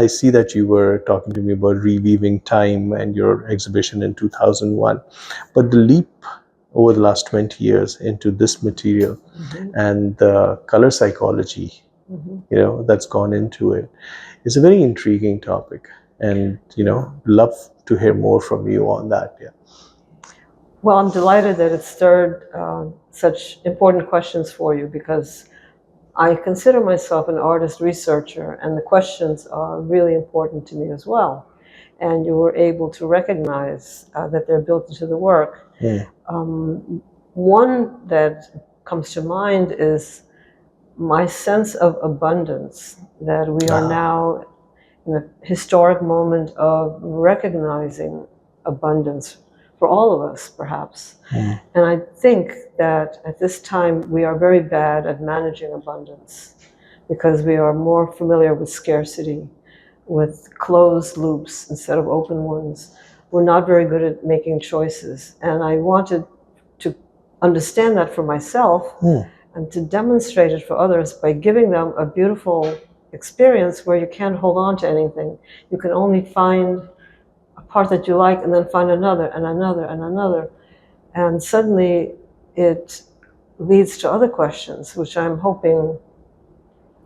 see that you were talking to me about reweaving time and your exhibition in 2001, but the leap over the last 20 years into this material and the color psychology, that's gone into it is a very intriguing topic. And, love to hear more from you on that. Yeah. Well, I'm delighted that it stirred such important questions for you, because I consider myself an artist researcher, and the questions are really important to me as well. And you were able to recognize that they're built into the work. One that comes to mind is my sense of abundance, that we are now in a historic moment of recognizing abundance for all of us, perhaps. And I think that at this time we are very bad at managing abundance, because we are more familiar with scarcity, with closed loops instead of open ones. We're not very good at making choices. And I wanted to understand that for myself and to demonstrate it for others by giving them a beautiful experience where you can't hold on to anything. You can only find a part that you like and then find another and another and another. And suddenly it leads to other questions, which I'm hoping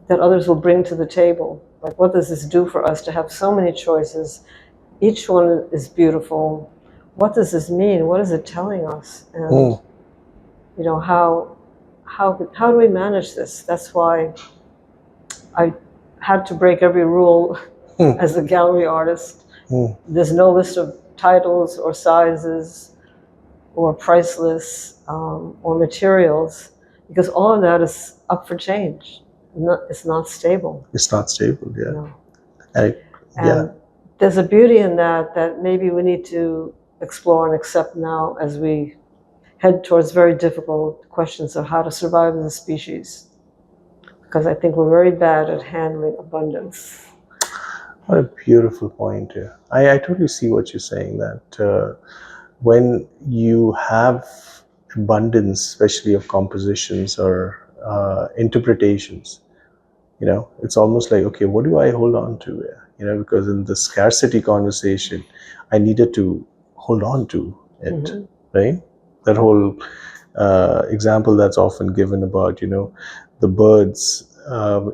that others will bring to the table. Like, what does this do for us to have so many choices? Each one is beautiful. What does this mean? What is it telling us? And how do we manage this? That's why I had to break every rule as a gallery artist. There's no list of titles or sizes or price lists or materials, because all of that is up for change. It's not stable. It's not stable, yeah. No. And there's a beauty in that maybe we need to explore and accept now as we head towards very difficult questions of how to survive as a species. Because I think we're very bad at handling abundance. What a beautiful point here. I totally see what you're saying, that when you have abundance, especially of compositions or interpretations, it's almost like, okay, what do I hold on to here? Because in the scarcity conversation, I needed to hold on to it, right? That whole example that's often given about, the birds,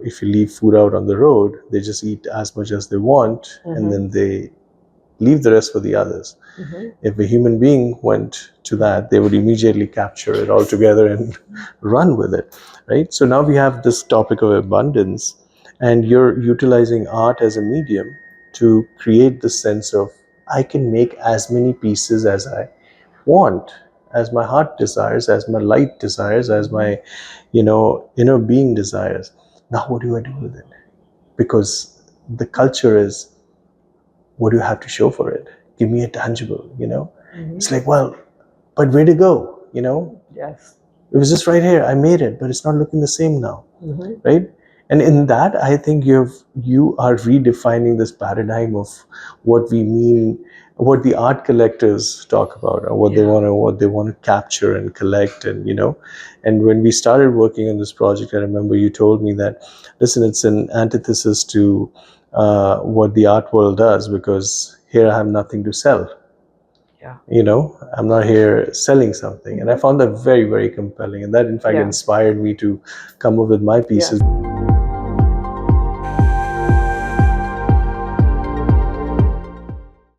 if you leave food out on the road, they just eat as much as they want, and then they leave the rest for the others. If a human being went to that, they would immediately capture it all together and run with it, right? So now we have this topic of abundance, and you're utilizing art as a medium to create the sense of, I can make as many pieces as I want, as my heart desires, as my light desires, as my inner being desires. Now what do I do with it? Because the culture is, what do you have to show for it? Give me a tangible, It's like, well, but where to go, Yes. It was just right here. I made it, but it's not looking the same now, right? And in that, I think you are redefining this paradigm of what we mean, what the art collectors talk about, or what they want to capture and collect, and And when we started working on this project, I remember you told me that, listen, it's an antithesis to what the art world does, because here I have nothing to sell. I'm not here selling something. And I found that very, very compelling. And that, in fact, inspired me to come up with my pieces.